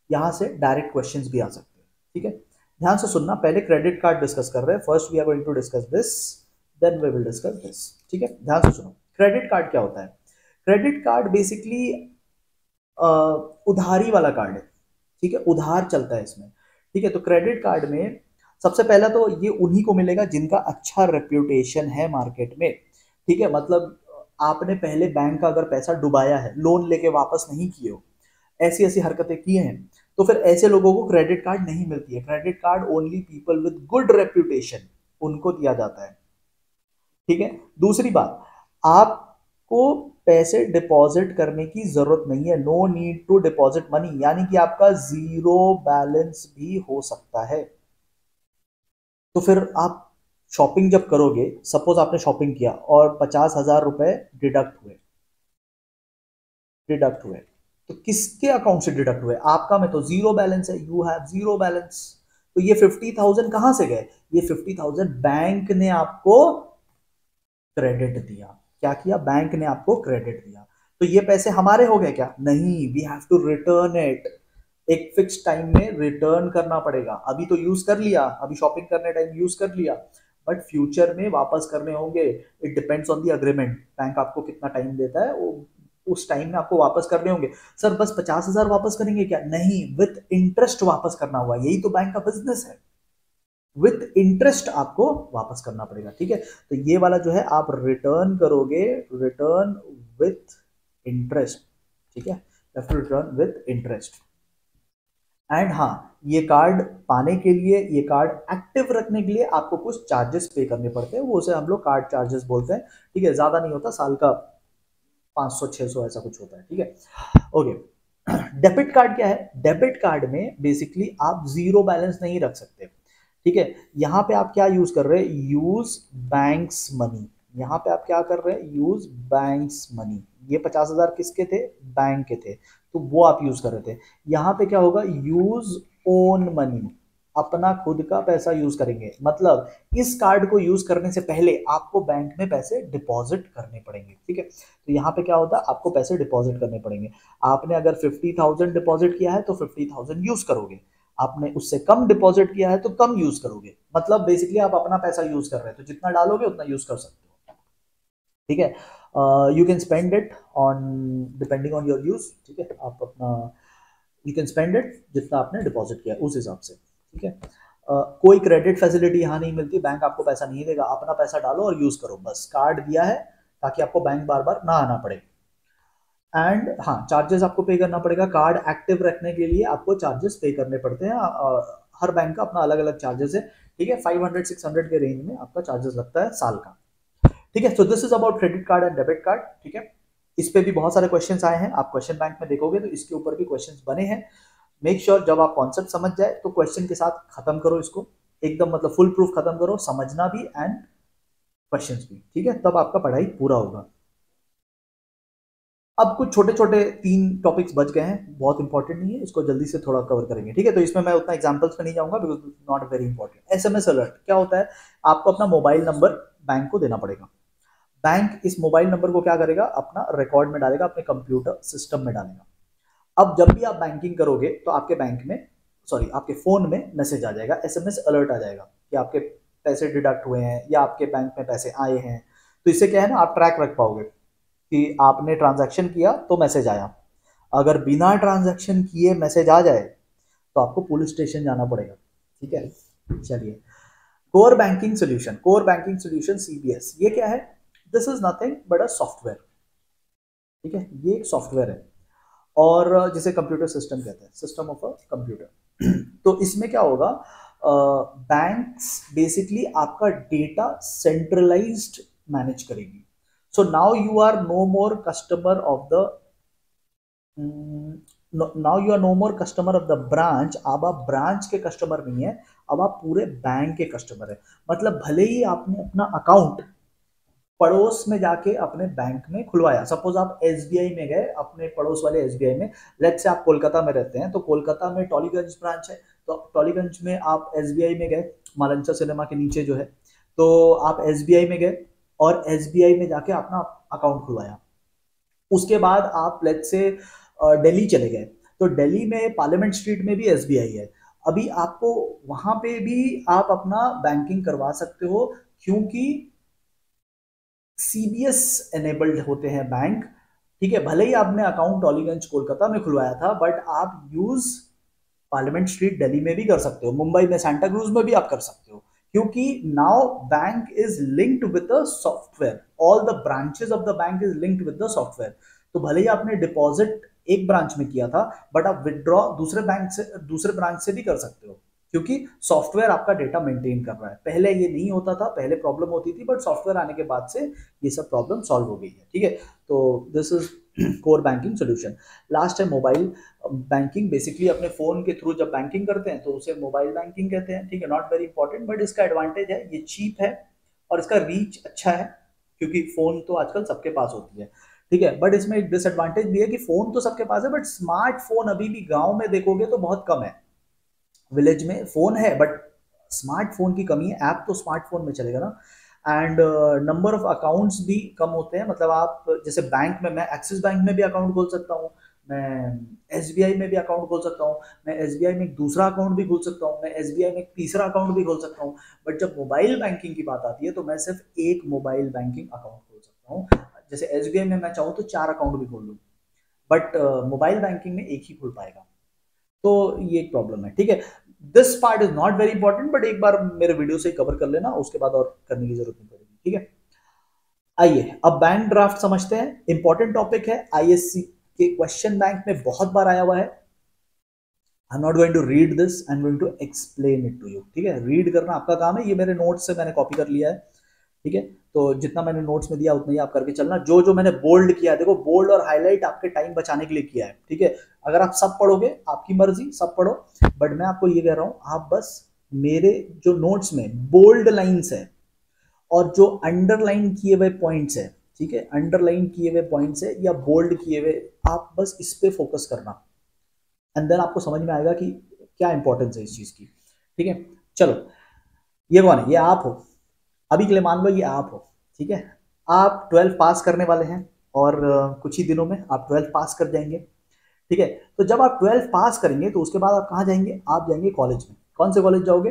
S1: यहाँ से डायरेक्ट क्वेश्चंस भी आ सकते हैं। ठीक है, ध्यान से सुनना, पहले क्रेडिट कार्ड डिस्कस कर रहे हैं। First we are going to discuss this, then we will discuss this. ठीक है, ध्यान से सुनो, क्रेडिट कार्ड क्या होता है? क्रेडिट कार्ड बेसिकली उधारी वाला कार्ड है। ठीक है, उधार चलता है इसमें। ठीक है, तो क्रेडिट कार्ड में सबसे पहला तो ये उन्हीं को मिलेगा जिनका अच्छा रेप्यूटेशन है मार्केट में। ठीक है, मतलब आपने पहले बैंक का अगर पैसा डुबाया है, लोन लेके वापस नहीं किए हो, ऐसी ऐसी हरकतें की हैं, तो फिर ऐसे लोगों को क्रेडिट कार्ड नहीं मिलती है। Credit card only people with good reputation, उनको दिया जाता है। ठीक है, दूसरी बात, आपको पैसे डिपॉजिट करने की जरूरत नहीं है, no need to deposit money, यानी कि आपका जीरो बैलेंस भी हो सकता है। तो फिर आप शॉपिंग जब करोगे, सपोज आपने शॉपिंग किया और 50,000 रुपए डिडक्ट हुए, तो किसके अकाउंट से डिडक्ट हुए? आपका में तो जीरो बैलेंस है, यू हैव जीरो बैलेंस। तो ये 50,000 कहां से गए? ये 50,000 बैंक ने आपको क्रेडिट दिया। क्या किया? बैंक ने आपको क्रेडिट दिया। तो ये पैसे हमारे हो गए क्या? नहीं, we have to return it. एक फिक्स टाइम में रिटर्न करना पड़ेगा। अभी तो यूज कर लिया, अभी शॉपिंग करने टाइम यूज कर लिया, बट फ्यूचर में वापस करने होंगे। It depends on the agreement, bank आपको कितना टाइम देता है, वो उस टाइम में आपको वापस करने होंगे। सर बस 50,000 वापस करेंगे क्या? नहीं, विथ इंटरेस्ट वापस करना हुआ, यही तो बैंक का बिजनेस है। विथ इंटरेस्ट आपको वापस करना पड़ेगा। ठीक है, तो ये वाला जो है आप रिटर्न करोगे, रिटर्न विथ इंटरेस्ट। ठीक है, रिटर्न विथ इंटरेस्ट। एंड हाँ, ये कार्ड पाने के लिए, ये कार्ड एक्टिव रखने के लिए आपको कुछ चार्जेस पे करने पड़ते हैं, वो उसे हम लोग कार्ड चार्जेस बोलते हैं। ठीक है, ज्यादा नहीं होता, साल का 500-600 ऐसा कुछ होता है। ठीक है, ओके। डेबिट कार्ड क्या है? डेबिट कार्ड में बेसिकली आप जीरो बैलेंस नहीं रख सकते। ठीक है, यहाँ पे आप क्या यूज कर रहे हैं? Use banks money. यहाँ पे आप क्या कर रहे हैं? Use banks money. ये 50,000 किसके थे? बैंक के थे, तो वो आप यूज कर रहे थे। यहाँ पे क्या होगा? यूज ओन मनी, अपना खुद का पैसा यूज करेंगे। मतलब इस कार्ड को यूज करने से पहले आपको बैंक में पैसे डिपॉजिट करने पड़ेंगे। ठीक है, तो यहाँ पे क्या होता है? आपको पैसे डिपॉजिट करने पड़ेंगे। आपने अगर 50,000 डिपॉजिट किया है तो 50,000 यूज करोगे, आपने उससे कम डिपॉजिट किया है तो कम यूज करोगे। मतलब बेसिकली आप अपना पैसा यूज कर रहे हैं, तो जितना डालोगे उतना यूज कर सकते हो। ठीक है, you can spend it on depending on your use. ठीक है, आप अपना यू कैन स्पेंड इट जितना आपने डिपॉजिट किया उस हिसाब से। ठीक है, कोई क्रेडिट फैसिलिटी यहाँ नहीं मिलती, बैंक आपको पैसा नहीं देगा, अपना पैसा डालो और यूज करो, बस कार्ड दिया है ताकि आपको बैंक बार बार ना आना पड़े। एंड हाँ, चार्जेस आपको पे करना पड़ेगा, कार्ड एक्टिव रखने के लिए आपको चार्जेस पे करने पड़ते हैं। हर बैंक का अपना अलग अलग चार्जेस है। ठीक है, 500-600 के रेंज में आपका चार्जेस लगता है साल का। ठीक है, so this is about credit card and debit card. ठीक है, इस पे भी बहुत सारे क्वेश्चंस आए हैं, आप क्वेश्चन बैंक में देखोगे तो इसके ऊपर भी क्वेश्चंस बने हैं। मेक श्योर जब आप कॉन्सेप्ट समझ जाए तो क्वेश्चन के साथ खत्म करो इसको, एकदम मतलब फुल प्रूफ खत्म करो, समझना भी एंड क्वेश्चंस भी। ठीक है, तब आपका पढ़ाई पूरा होगा। अब कुछ छोटे छोटे 3 टॉपिक्स बच गए हैं, बहुत इंपॉर्टेंट नहीं है, इसको जल्दी से थोड़ा कवर करेंगे। ठीक है, तो इसमें मैं उतना एग्जांपल्स में नहीं जाऊंगा because not very important. SMS alert क्या होता है? आपको अपना मोबाइल नंबर बैंक को देना पड़ेगा। बैंक इस मोबाइल नंबर को क्या करेगा? अपना रिकॉर्ड में डालेगा, अपने कंप्यूटर सिस्टम में डालेगा। अब जब भी आप बैंकिंग करोगे तो आपके बैंक में, सॉरी आपके फोन में मैसेज आ जाएगा, एसएमएस अलर्ट आ जाएगा कि आपके पैसे डिडक्ट हुए हैं या आपके बैंक में पैसे आए हैं। तो इससे क्या है ना, आप ट्रैक रख पाओगे कि आपने ट्रांजैक्शन किया तो मैसेज आया। अगर बिना ट्रांजैक्शन किए मैसेज आ जाए तो आपको पुलिस स्टेशन जाना पड़ेगा। ठीक है, चलिए, core banking solution, core banking solution CBS, ये क्या है? This is nothing but a software. ठीक है, ये एक सॉफ्टवेयर है और जिसे कंप्यूटर सिस्टम कहते हैं, सिस्टम ऑफ अ कंप्यूटर। तो इसमें क्या होगा? बैंक्स बेसिकली आपका डेटा सेंट्रलाइज्ड मैनेज करेगी। So now you are no more customer of the now you are no more customer of the branch. अब आप ब्रांच के कस्टमर नहीं है, अब आप पूरे बैंक के कस्टमर है। मतलब भले ही आपने अपना अकाउंट पड़ोस में जाके अपने बैंक में खुलवाया। सपोज आप एसबीआई में गए, अपने पड़ोस वाले एसबीआई में, लेट्स से आप कोलकाता में रहते हैं तो कोलकाता में टॉलीगंज ब्रांच है, तो टॉलीगंज में आप एसबीआई में गए, मालंचा सिनेमा के नीचे जो है, तो आप एसबीआई में गए और एसबीआई में जाके अपना अकाउंट खुलवाया। उसके बाद आप लेट्स से दिल्ली चले गए, तो दिल्ली में पार्लियामेंट स्ट्रीट में भी एसबीआई है। अभी आपको वहां पे भी आप अपना बैंकिंग करवा सकते हो, क्योंकि सीबीएस एनेबल्ड होते हैं बैंक। ठीक है, भले ही आपने अकाउंट टॉलीगंज कोलकाता में खुलवाया था, बट आप यूज पार्लियामेंट स्ट्रीट दिल्ली में भी कर सकते हो, मुंबई में सांता क्रूज में भी आप कर सकते हो, क्योंकि now bank is linked with the software, all the branches of the bank is linked with the software. तो भले ही आपने डिपॉजिट एक ब्रांच में किया था, बट आप विदड्रॉ दूसरे बैंक से, दूसरे ब्रांच से भी कर सकते हो, क्योंकि सॉफ्टवेयर आपका डेटा मेंटेन कर रहा है। पहले ये नहीं होता था, पहले प्रॉब्लम होती थी, बट सॉफ्टवेयर आने के बाद से ये सब प्रॉब्लम सॉल्व हो गई है। ठीक है, तो this is core banking solution. Last है मोबाइल बैंकिंग। बेसिकली अपने फोन के थ्रू जब बैंकिंग करते हैं तो उसे मोबाइल बैंकिंग कहते हैं। ठीक है, नॉट वेरी इंपॉर्टेंट, बट इसका एडवांटेज है ये चीप है और इसका रीच अच्छा है, क्योंकि फोन तो आजकल सबके पास होती है। ठीक है, बट इसमें एक डिसएडवांटेज भी है कि फोन तो सबके पास है, बट स्मार्टफोन अभी भी गांव में देखोगे तो बहुत कम है। विलेज में फोन है बट स्मार्टफोन की कमी है। ऐप तो स्मार्टफोन में चलेगा ना। एंड नंबर ऑफ अकाउंट्स भी कम होते हैं। मतलब आप जैसे बैंक में, मैं एक्सिस बैंक में भी अकाउंट खोल सकता हूँ, मैं एसबीआई में भी अकाउंट खोल सकता हूँ, मैं एसबीआई में एक दूसरा अकाउंट भी खोल सकता हूँ, मैं एसबीआई में एक तीसरा अकाउंट भी खोल सकता हूँ। बट जब मोबाइल बैंकिंग की बात आती है तो मैं सिर्फ एक मोबाइल बैंकिंग अकाउंट खोल सकता हूँ। जैसे एसबीआई में मैं चाहूँ तो 4 अकाउंट भी खोल लूँ, बट मोबाइल बैंकिंग में एक ही खुल पाएगा। तो ये एक प्रॉब्लम है। ठीक है, this part is not very important, but एक बार मेरे वीडियो से कवर कर लेना, उसके बाद और करने की जरूरत नहीं पड़ेगी। ठीक है, आइए अब बैंक ड्राफ्ट समझते हैं। इंपॉर्टेंट टॉपिक है, आईएससी के क्वेश्चन बैंक में बहुत बार आया हुआ है। I am not going to read this, I am going to explain it to you. ठीक है, रीड करना आपका काम है, ये मेरे नोट्स से मैंने कॉपी कर लिया है। ठीक है, तो जितना मैंने नोट्स में दिया उतना ही आप करके चलना। जो जो मैंने बोल्ड किया है, देखो बोल्ड और हाईलाइट आपके टाइम बचाने के लिए किया है। ठीक है, अगर आप सब पढ़ोगे आपकी मर्जी, सब पढ़ो, बट मैं आपको ये कह रहा हूं, आप बस मेरे जो नोट्स में बोल्ड लाइंस है और जो अंडरलाइन किए हुए पॉइंट्स है, ठीक है, अंडरलाइन किए हुए पॉइंट्स है या बोल्ड किए हुए, आप बस इस पे फोकस करना, एंड देन आपको समझ में आएगा कि क्या इंपॉर्टेंस है इस चीज की। ठीक है, चलो, ये कौन है? ये आप हो। अभी के लिए मान लो ये आप हो। ठीक है, आप 12 पास करने वाले हैं और कुछ ही दिनों में आप 12 पास कर जाएंगे। ठीक है, तो जब आप 12 पास करेंगे तो उसके बाद आप कहाँ जाएंगे? आप जाएंगे कॉलेज में। कौन से कॉलेज जाओगे?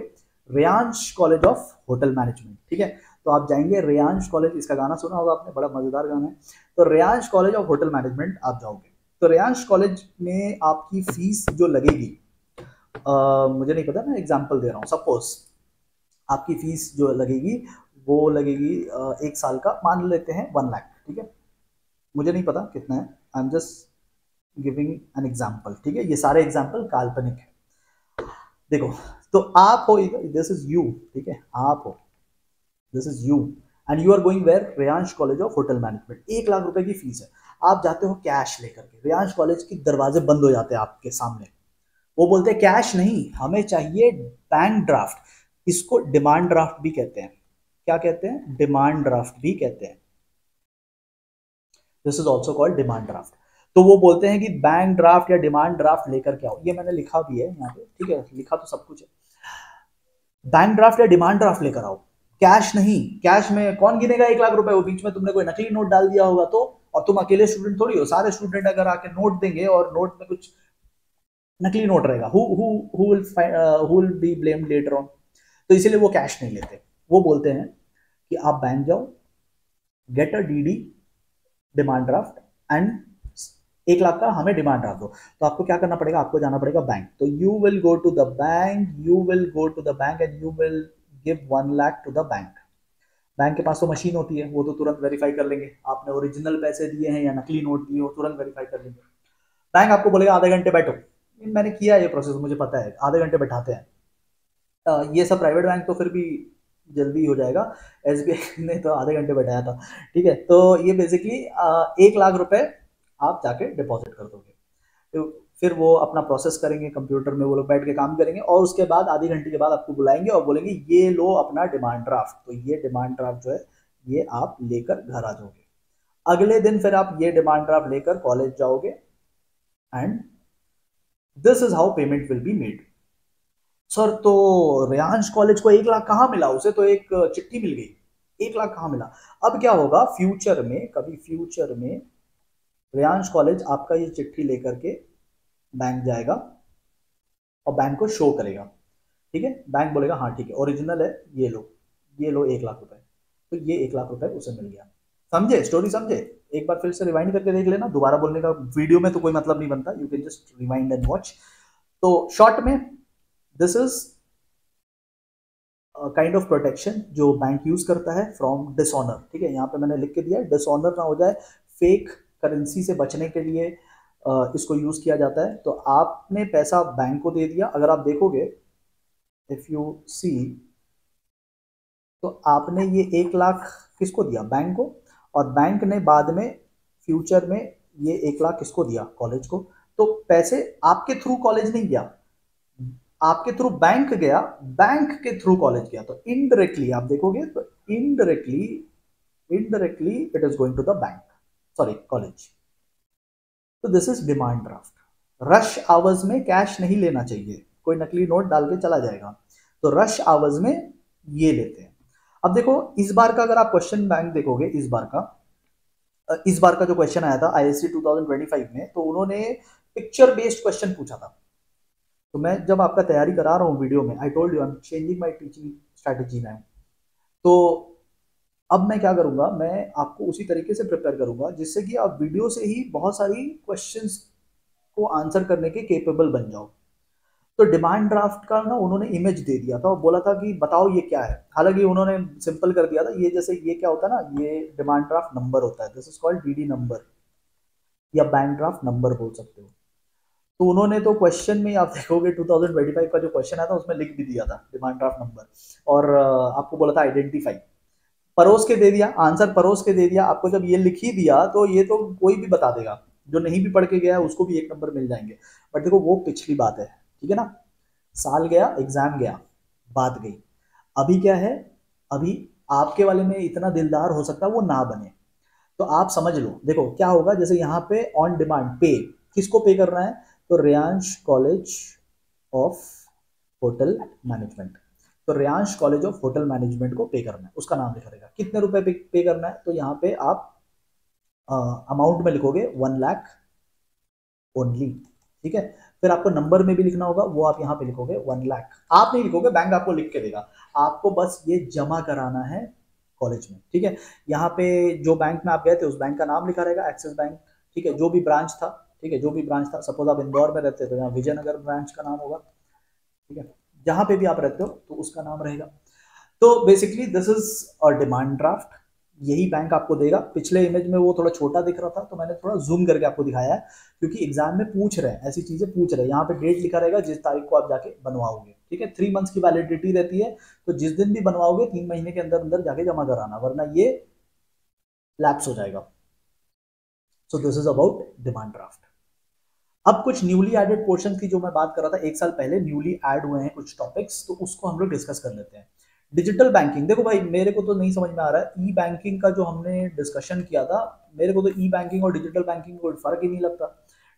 S1: Reyansh college of hotel management. ठीक है, तो आप जाएंगे रेयांश कॉलेज। इसका गाना सुना होगा आपने, बड़ा मजेदार गाना है। तो Reyansh college of hotel management आप जाओगे। तो रेयांश कॉलेज में आपकी फीस जो लगेगी, मुझे नहीं पता, मैं एग्जाम्पल दे रहा हूँ। सपोज आपकी फीस जो लगेगी वो लगेगी 1 साल का, मान लेते हैं 1 लाख। ठीक है, मुझे नहीं पता कितना है, I am just giving an example. ठीक है, ये सारे एग्जाम्पल काल्पनिक है। देखो, तो आप हो, दिस इज यू। ठीक है, आप हो, this is you, and you are going where? Reyansh college of hotel management. 1 lakh रुपए की फीस है। आप जाते हो कैश लेकर के, रेयांश कॉलेज के दरवाजे बंद हो जाते हैं आपके सामने। वो बोलते हैं कैश नहीं, हमें चाहिए बैंक ड्राफ्ट। इसको डिमांड ड्राफ्ट भी कहते हैं। क्या कहते हैं? डिमांड ड्राफ्ट भी कहते हैं। This is also called demand draft. तो वो बोलते हैं कि बैंक ड्राफ्ट या डिमांड ड्राफ्ट लेकर के आओ। ये मैंने लिखा भी है यहाँ पे। ठीक है, लिखा तो सब कुछ है। बैंक ड्राफ्ट या डिमांड ड्राफ्ट लेकर आओ, कैश नहीं। कैश में कौन गिनेगा 1 लाख रुपए? वो बीच में तुमने कोई नकली नोट डाल दिया होगा तो, और तुम अकेले स्टूडेंट थोड़ी हो, सारे स्टूडेंट अगर आके नोट देंगे और नोट में कुछ नकली नोट रहेगा, who will be blamed later on? तो इसीलिए वो कैश नहीं लेते। वो बोलते हैं कि आप बैंक जाओ, get a DD, demand draft, and 1 lakh का हमें डिमांड ड्राफ्ट दो। तो आपको क्या करना पड़ेगा? आपको जाना पड़ेगा बैंक। तो you will go to the bank, you will go to the bank and you will give 1 lakh to the bank. Bank के पास तो मशीन होती है, वो तो तुरंत वेरीफाई कर लेंगे आपने ओरिजिनल पैसे दिए हैं या नकली नोट दिए हो, तुरंत वेरीफाई कर लेंगे। बैंक आपको बोलेगा आधे घंटे बैठो। मैंने किया ये प्रोसेस, मुझे पता है, आधे घंटे बैठाते हैं। ये सब प्राइवेट बैंक तो फिर भी जल्दी हो जाएगा, एसबीआई ने तो आधे घंटे बैठाया था। ठीक है, तो ये बेसिकली 1 लाख रुपए आप जाके डिपॉजिट कर दोगे। तो फिर वो अपना प्रोसेस करेंगे कंप्यूटर में, वो लोग बैठ के काम करेंगे और उसके बाद आधे घंटे के बाद आपको बुलाएंगे और बोलेंगे ये लो अपना डिमांड ड्राफ्ट। तो ये डिमांड ड्राफ्ट जो है ये आप लेकर घर आ जाओगे। अगले दिन फिर आप ये डिमांड ड्राफ्ट लेकर कॉलेज जाओगे and this is how payment will be made. Sir तो रेयांश कॉलेज को 1 लाख कहाँ मिला? उसे तो एक चिट्ठी मिल गई, 1 लाख कहाँ मिला? अब क्या होगा फ्यूचर में, कभी फ्यूचर में रेयांश कॉलेज आपका ये चिट्ठी लेकर के बैंक जाएगा और बैंक को शो करेगा, ठीक है। बैंक बोलेगा हाँ ठीक है ओरिजिनल है, ये लो, ये लो 1 लाख रुपए। तो ये 1 लाख रुपए उसे मिल गया। समझे स्टोरी? समझे? एक बार फिर से रिवाइंड करके देख लेना, दोबारा बोलने का वीडियो में तो कोई मतलब नहीं बनता, you can just rewind and watch. तो शॉर्ट में this is kind of protection जो बैंक यूज करता है फ्रॉम डिसऑनर, ठीक है। यहाँ पे मैंने लिख के दिया है डिसऑनर ना हो जाए, फेक करेंसी से बचने के लिए इसको यूज किया जाता है। तो आपने पैसा बैंक को दे दिया, अगर आप देखोगे इफ यू सी तो आपने ये 1 लाख किसको दिया? बैंक को। और बैंक ने बाद में फ्यूचर में ये 1 लाख किसको दिया? कॉलेज को। तो पैसे आपके थ्रू कॉलेज नहीं गया, आपके थ्रू बैंक गया, बैंक के थ्रू कॉलेज गया। तो इनडायरेक्टली आप देखोगे तो indirectly it is going to the bank, sorry college. तो this is demand draft. Rush hours में कैश नहीं लेना चाहिए, कोई नकली नोट डाल के चला जाएगा। तो रश आवर्स में ये लेते हैं। अब देखो इस बार का अगर आप क्वेश्चन बैंक देखोगे, इस बार का जो क्वेश्चन आया था आईएससी 2025 में, तो उन्होंने पिक्चर बेस्ड क्वेश्चन पूछा था। तो मैं जब आपका तैयारी करा रहा हूँ वीडियो में, I told you I am changing my teaching strategy now. तो अब मैं क्या करूंगा, मैं आपको उसी तरीके से प्रिपेयर करूंगा जिससे कि आप वीडियो से ही बहुत सारी क्वेश्चंस को आंसर करने के केपेबल बन जाओ। तो डिमांड ड्राफ्ट का ना उन्होंने इमेज दे दिया था और बोला था कि बताओ ये क्या है। हालांकि उन्होंने सिंपल कर दिया था, ये जैसे ये क्या होता है ना, ये डिमांड ड्राफ्ट नंबर होता है, this is called DD number या बैंक ड्राफ्ट नंबर बोल सकते हो। तो उन्होंने तो क्वेश्चन में आप देखोगे 2025 का जो क्वेश्चन आया था उसमें लिख भी दिया था डिमांड ड्राफ्ट नंबर, और आपको बोला था आइडेंटिफाई, परोस के दे दिया आंसर, परोस के दे दिया आपको। जब ये लिख ही दिया तो ये तो कोई भी बता देगा, जो नहीं भी पढ़ के गया है उसको भी 1 नंबर मिल जाएंगे। बट देखो वो पिछली बात है, ठीक है ना। साल गया, एग्जाम गया, बात गई। अभी क्या है, अभी आपके वाले में इतना दिलदार हो सकता है वो ना बने। तो आप समझ लो, देखो क्या होगा, जैसे यहाँ पे ऑन डिमांड पे किसको पे करना है? तो Reyansh college of hotel management. तो Reyansh college of hotel management को पे करना है, उसका नाम लिखा रहेगा। कितने रुपए पे करना है? तो यहाँ पे आप अमाउंट में लिखोगे 1 लाख ओनली, ठीक है। फिर आपको नंबर में भी लिखना होगा, वो आप यहाँ पे लिखोगे 1 लाख। आप नहीं लिखोगे, बैंक आपको लिख के देगा, आपको बस ये जमा कराना है कॉलेज में, ठीक है। यहाँ पे जो बैंक में आप गए थे उस बैंक का नाम लिखा रहेगा, एक्सिस बैंक, ठीक है। जो भी ब्रांच था, ठीक है, जो भी ब्रांच था, सपोज आप इंदौर में रहते तो यहाँ विजयनगर ब्रांच का नाम होगा, ठीक है। जहां पे भी आप रहते हो तो उसका नाम रहेगा। तो basically this is a demand draft, यही बैंक आपको देगा। पिछले इमेज में वो थोड़ा छोटा दिख रहा था तो मैंने थोड़ा जूम करके आपको दिखाया है, क्योंकि एग्जाम में पूछ रहे हैं, ऐसी चीजें पूछ रहे हैं। यहाँ पे डेट लिखा रहेगा जिस तारीख को आप जाके बनवाओगे, ठीक है। 3 मंथ्स की वैलिडिटी रहती है, तो जिस दिन भी बनवाओगे 3 महीने के अंदर अंदर जाके जमा कराना, वरना ये लैप्स हो जाएगा। So this is about demand draft. अब कुछ न्यूली एडेड पोर्शन की जो मैं बात कर रहा था 1 साल पहले, न्यूली ऐड हुए हैं कुछ टॉपिक्स, तो उसको हम लोग डिस्कस कर लेते हैं। डिजिटल बैंकिंग, देखो भाई मेरे को तो नहीं समझ में आ रहा है, ई बैंकिंग का जो हमने डिस्कशन किया था, मेरे को तो ई बैंकिंग और डिजिटल बैंकिंग कोई फर्क ही नहीं लगता,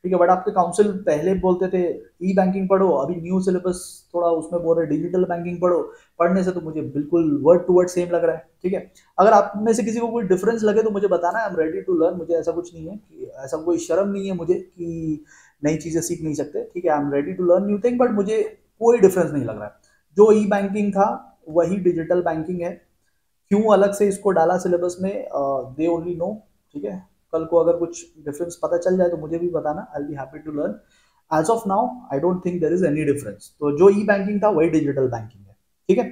S1: ठीक है। बट आपके काउंसिल पहले बोलते थे ई बैंकिंग पढ़ो, अभी न्यू सिलेबस थोड़ा उसमें बोल रहे डिजिटल बैंकिंग पढ़ो। पढ़ने से तो मुझे बिल्कुल वर्ड टू वर्ड सेम लग रहा है, ठीक है। अगर आप में से किसी को कोई डिफरेंस लगे तो मुझे बताना, I am ready to learn. मुझे ऐसा कुछ नहीं है कि, ऐसा कोई शर्म नहीं है मुझे कि नई चीजें सीख नहीं सकते, ठीक है। I am ready to learn new thing, but मुझे कोई डिफरेंस नहीं लग रहा है। जो ई बैंकिंग था वही डिजिटल बैंकिंग है। क्यों अलग से इसको डाला सिलेबस में, दे ओनली नो, ठीक है। कल को अगर कुछ डिफरेंस पता चल जाए तो मुझे भी बताना, I will be happy to learn. As of now I don't think there is any difference. तो जो ई बैंकिंग था वही डिजिटल बैंकिंग है, ठीक है।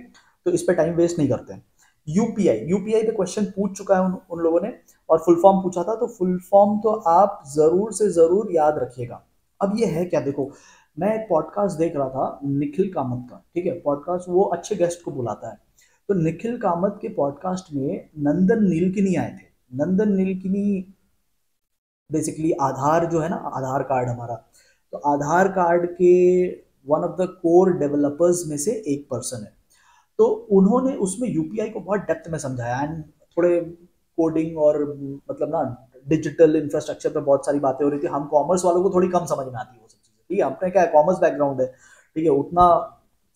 S1: तो इस पे टाइम वेस्ट नहीं करते हैं। यूपीआई पे क्वेश्चन पूछ चुका है उन लोगों ने, और फुल फॉर्म पूछा था, तो फुल फॉर्म तो आप जरूर से जरूर याद रखिएगा। अब ये है क्या, देखो मैं एक पॉडकास्ट देख रहा था निखिल कामत का, ठीक है, पॉडकास्ट, वो अच्छे गेस्ट को बुलाता है। तो निखिल कामत के पॉडकास्ट में नंदन नीलकिनी आए थे। नंदन नीलकिनी बेसिकली आधार जो है ना, आधार कार्ड हमारा, तो आधार कार्ड के one of the core developers में से एक पर्सन है। तो उन्होंने उसमें यूपीआई को बहुत डेप्थ में समझाया, एंड थोड़े कोडिंग और मतलब ना डिजिटल इंफ्रास्ट्रक्चर पे बहुत सारी बातें हो रही थी। हम कॉमर्स वालों को थोड़ी कम समझ में आती है वो सब चीज़ें, ठीक है, अपने क्या है कॉमर्स बैकग्राउंड है, ठीक है, उतना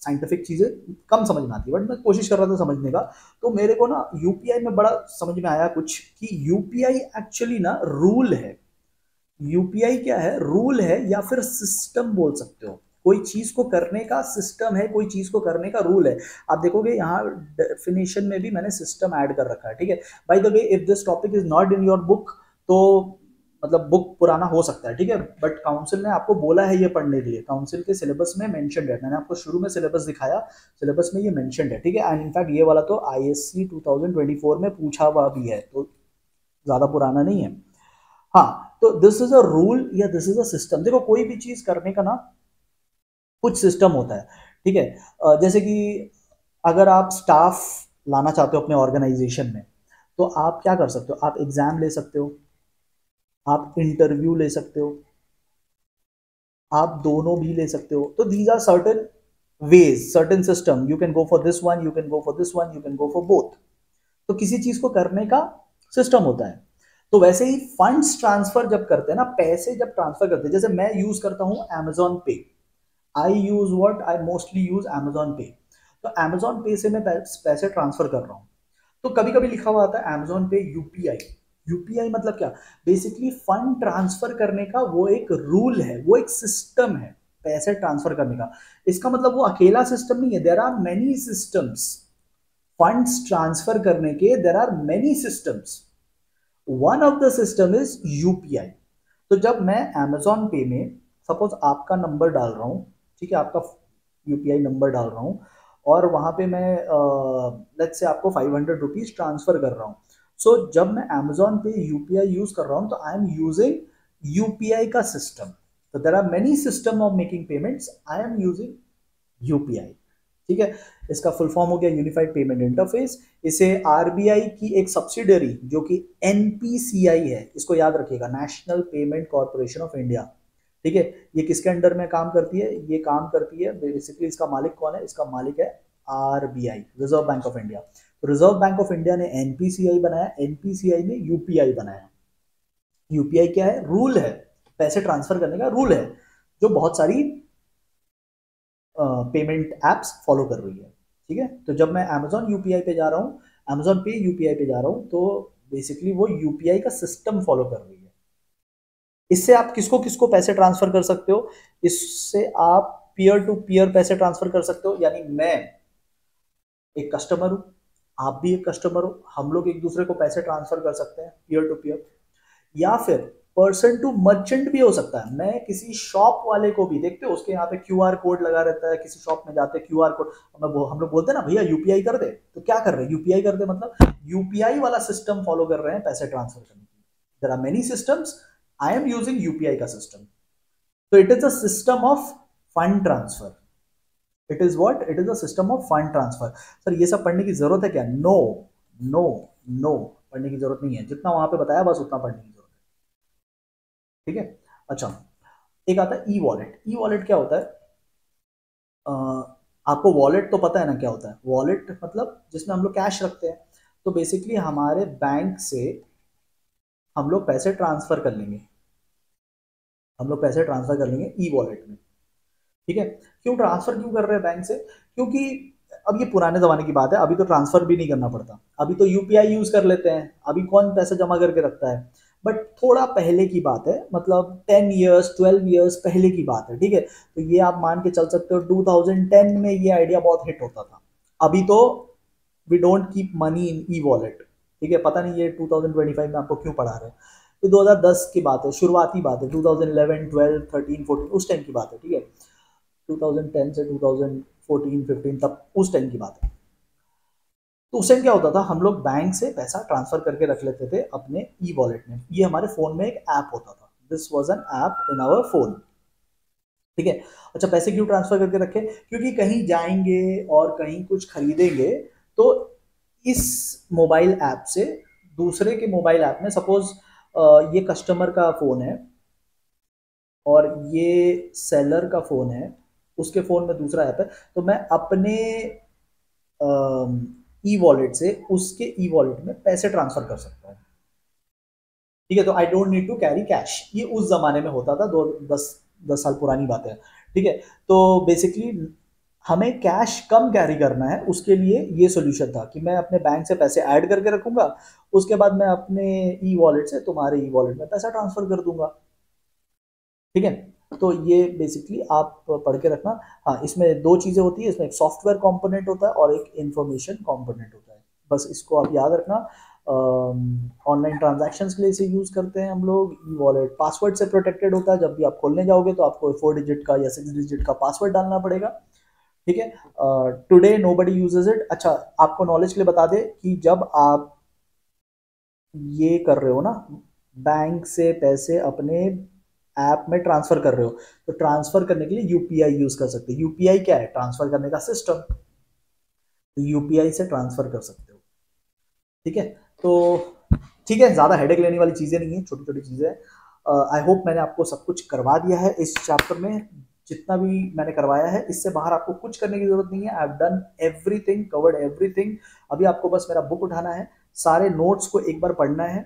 S1: साइंटिफिक चीज़ें कम समझ में आती है, बट मैं कोशिश कर रहा था समझने का। तो मेरे को ना यूपीआई में बड़ा समझ में आया कुछ कि यूपीआई एक्चुअली ना रूल है। यूपीआई क्या है, रूल है या फिर सिस्टम बोल सकते हो। कोई चीज को करने का सिस्टम है, कोई चीज को करने का रूल है। आप देखोगे यहाँ डेफिनेशन में भी मैंने सिस्टम ऐड कर रखा है, ठीक है। By the way if this topic is not in your book, तो मतलब बुक पुराना हो सकता है, ठीक है, बट काउंसिल ने आपको बोला है ये पढ़ने के लिए, काउंसिल के सिलेबस में मेंशन्ड है। मैंने आपको शुरू में सिलेबस दिखाया, सिलेबस में ये मेंशन्ड है, ठीक है। एंड इनफैक्ट ये वाला तो आईएससी 2024 में पूछा हुआ भी है, तो ज्यादा पुराना नहीं है। हाँ, तो दिस इज अ रूल या दिस इज अ सिस्टम। देखो कोई भी चीज करने का ना कुछ सिस्टम होता है, ठीक है। जैसे कि अगर आप स्टाफ लाना चाहते हो अपने ऑर्गेनाइजेशन में, तो आप क्या कर सकते हो, आप एग्जाम ले सकते हो, आप इंटरव्यू ले सकते हो, आप दोनों भी ले सकते हो। तो these are certain ways, certain system, you can go for this one, you can go for this one, you can go for both. तो किसी चीज को करने का सिस्टम होता है। तो वैसे ही फंड्स ट्रांसफर जब करते हैं ना, पैसे जब ट्रांसफर करते हैं, जैसे मैं यूज करता हूं Amazon pay, I use what, I mostly use Amazon pay. तो Amazon पे से मैं पैसे ट्रांसफर कर रहा हूं, तो कभी कभी लिखा हुआ आता है Amazon पे यूपीआई। यूपीआई मतलब क्या, बेसिकली फंड ट्रांसफर करने का वो एक रूल है, वो एक सिस्टम है पैसे ट्रांसफर करने का। इसका मतलब वो अकेला सिस्टम नहीं है, there are many systems. Funds transfer करने के there are many systems, one of the system is UPI. तो जब मैं Amazon पे में सपोज आपका नंबर डाल रहा हूँ, ठीक है, आपका यूपीआई नंबर डाल रहा हूँ, और वहां पे मैं लेट्स से आपको 500 रुपीज ट्रांसफर कर रहा हूँ। सो जब मैं Amazon पे यूपीआई यूज कर रहा हूँ, तो आई एम यूजिंग यूपीआई का सिस्टम। तो there are many system of making payments, I am using UPI, ठीक है। इसका फुल फॉर्म हो गया यूनिफाइड पेमेंट इंटरफेस। इसे आरबीआई की एक सब्सिडरी जो कि एनपीसीआई है, इसको याद रखिएगा, national payment corporation of India, ठीक है। ये किसके अंडर में काम करती है, ये काम करती है बेसिकली, इसका मालिक कौन है, इसका मालिक है RBI, reserve bank of India. तो रिजर्व बैंक ऑफ इंडिया ने एनपीसीआई बनाया, एनपीसीआई ने यूपीआई बनाया। यूपीआई क्या है, रूल है, पैसे ट्रांसफर करने का रूल है, जो बहुत सारी पेमेंट एप्स फॉलो कर रही है, ठीक है। तो जब मैं Amazon यूपीआई पे जा रहा हूँ, Amazon पे यूपीआई पे जा रहा हूँ, तो बेसिकली वो यूपीआई का सिस्टम फॉलो कर रही है। इससे आप किसको किसको पैसे ट्रांसफर कर सकते हो, इससे आप पीयर टू पीयर पैसे ट्रांसफर कर सकते हो, यानी मैं एक कस्टमर हूं, आप भी एक कस्टमर हो, हम लोग एक दूसरे को पैसे ट्रांसफर कर सकते हैं पीयर टू पीयर। या फिर पर्सन टू मर्चेंट भी हो सकता है, मैं किसी शॉप वाले को भी, देखते हो उसके यहाँ पे क्यूआर कोड लगा रहता है, किसी शॉप में जाते हैं क्यूआर कोड, हम लोग बोलते हैं ना भैया यूपीआई कर दे, तो क्या कर रहे हैं, यूपीआई कर दे, मतलब यूपीआई वाला सिस्टम फॉलो कर रहे हैं पैसे ट्रांसफर करने की। There are many systems, I am using UPI का सिस्टम। तो it is a system of fund transfer, it is what, it is a system of fund transfer. Sir ये सब पढ़ने की जरूरत है क्या, नो नो नो, पढ़ने की जरूरत नहीं है, जितना वहां पे बताया बस उतना पढ़ने की जरूरत है, ठीक है। अच्छा, एक आता है ई वॉलेट। ई वॉलेट क्या होता है, अ, आपको वॉलेट तो पता है ना क्या होता है, वॉलेट मतलब जिसमें हम लोग कैश रखते हैं। तो बेसिकली हमारे बैंक से हम लोग पैसे ट्रांसफर कर लेंगे, हम लोग पैसे ट्रांसफर कर लेंगे ई वॉलेट में, ठीक है। क्यों ट्रांसफर क्यों कर रहे हैं बैंक से, क्योंकि अब ये पुराने जमाने की बात है, अभी तो ट्रांसफर भी नहीं करना पड़ता, अभी तो यूपीआई यूज कर लेते हैं, अभी कौन पैसे जमा करके रखता है। बट थोड़ा पहले की बात है, मतलब 10 इयर्स 12 इयर्स पहले की बात है, ठीक है। तो ये आप मान के चल सकते हो 2010 में ये आइडिया बहुत हिट होता था। अभी तो we don't keep money in e wallet, ठीक है। पता नहीं ये 2025 में आपको क्यों पढ़ा रहे हैं, ये 2010 की बात है, शुरुआती बात है, 2011 12 13 14 उस टाइम की बात है, ठीक है। 2010 से 2014 15 तब उस टाइम की बात है। तो उस टाइम क्या होता था, हम लोग बैंक से पैसा ट्रांसफर करके रख लेते थे अपने ई वॉलेट में, ये हमारे फोन में एक ऐप होता था, this was an app in our phone, ठीक है। अच्छा, पैसे क्यों ट्रांसफर करके रखे, क्योंकि कहीं जाएंगे और कहीं कुछ खरीदेंगे, तो इस मोबाइल ऐप से दूसरे के मोबाइल ऐप में, सपोज ये कस्टमर का फोन है और ये सेलर का फोन है, उसके फोन में दूसरा ऐप है, तो मैं अपने ई वॉलेट से उसके ई वॉलेट में पैसे ट्रांसफर कर सकता है। ठीक है, तो I don't need to carry cash. ये उस जमाने में होता था, 10 साल पुरानी बात है। ठीक है, तो बेसिकली हमें कैश कम कैरी करना है, उसके लिए ये सोल्यूशन था कि मैं अपने बैंक से पैसे ऐड करके रखूंगा, उसके बाद मैं अपने ई वॉलेट से तुम्हारे ई वॉलेट में पैसा ट्रांसफर कर दूंगा। ठीक है, तो ये बेसिकली आप पढ़ के रखना। हाँ, इसमें दो चीज़ें होती है, इसमें एक सॉफ्टवेयर कंपोनेंट होता है और एक इंफॉर्मेशन कंपोनेंट होता है। बस इसको आप याद रखना। ऑनलाइन ट्रांजैक्शंस के लिए इसे यूज़ करते हैं हम लोग। ई वॉलेट पासवर्ड से प्रोटेक्टेड होता है, जब भी आप खोलने जाओगे तो आपको 4 डिजिट का या 6 डिजिट का पासवर्ड डालना पड़ेगा। ठीक है, टुडे नोबडी यूजेज इट। अच्छा, आपको नॉलेज के लिए बता दे कि जब आप ये कर रहे हो ना, बैंक से पैसे अपने ऐप में ट्रांसफर कर रहे हो, तो ट्रांसफर करने के लिए यूपीआई यूज कर सकते हो। यूपीआई क्या है? ट्रांसफर करने का सिस्टम। तो यूपीआई से ट्रांसफर कर सकते हो। ठीक है, तो ठीक है, ज्यादा हेडेक लेने वाली चीजें नहीं है, छोटी छोटी चीजें। आई होप मैंने आपको सब कुछ करवा दिया है इस चैप्टर में। जितना भी मैंने करवाया है, इससे बाहर आपको कुछ करने की जरूरत नहीं है। I have done everything, covered everything. अभी आपको बस मेरा बुक उठाना है, सारे नोट्स को एक बार पढ़ना है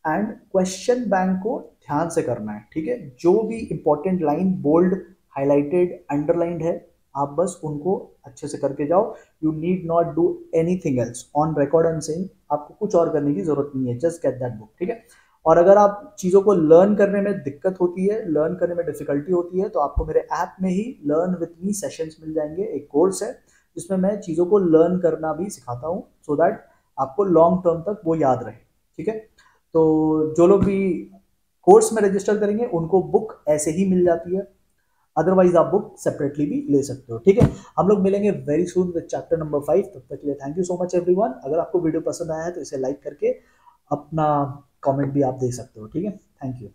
S1: एंड क्वेश्चन बैंक को ध्यान से करना है। ठीक है, जो भी important line bold, highlighted, underlined है, आप बस उनको अच्छे से करके जाओ। You need not do anything else. On record and saying, आपको कुछ और करने की जरूरत नहीं है, जस्ट गेट दैट बुक। ठीक है, और अगर आप चीज़ों को लर्न करने में दिक्कत होती है, लर्न करने में डिफिकल्टी होती है, तो आपको मेरे ऐप में ही लर्न विथ मी सेशंस मिल जाएंगे। एक कोर्स है जिसमें मैं चीज़ों को लर्न करना भी सिखाता हूँ, सो दैट आपको लॉन्ग टर्म तक वो याद रहे। ठीक है, तो जो लोग भी कोर्स में रजिस्टर करेंगे उनको बुक ऐसे ही मिल जाती है, अदरवाइज आप बुक सेपरेटली भी ले सकते हो। ठीक है, हम लोग मिलेंगे very soon with chapter number 5। तब तक के लिए thank you so much everyone. अगर आपको वीडियो पसंद आया है तो इसे लाइक करके अपना कमेंट भी आप दे सकते हो। ठीक है, थैंक यू।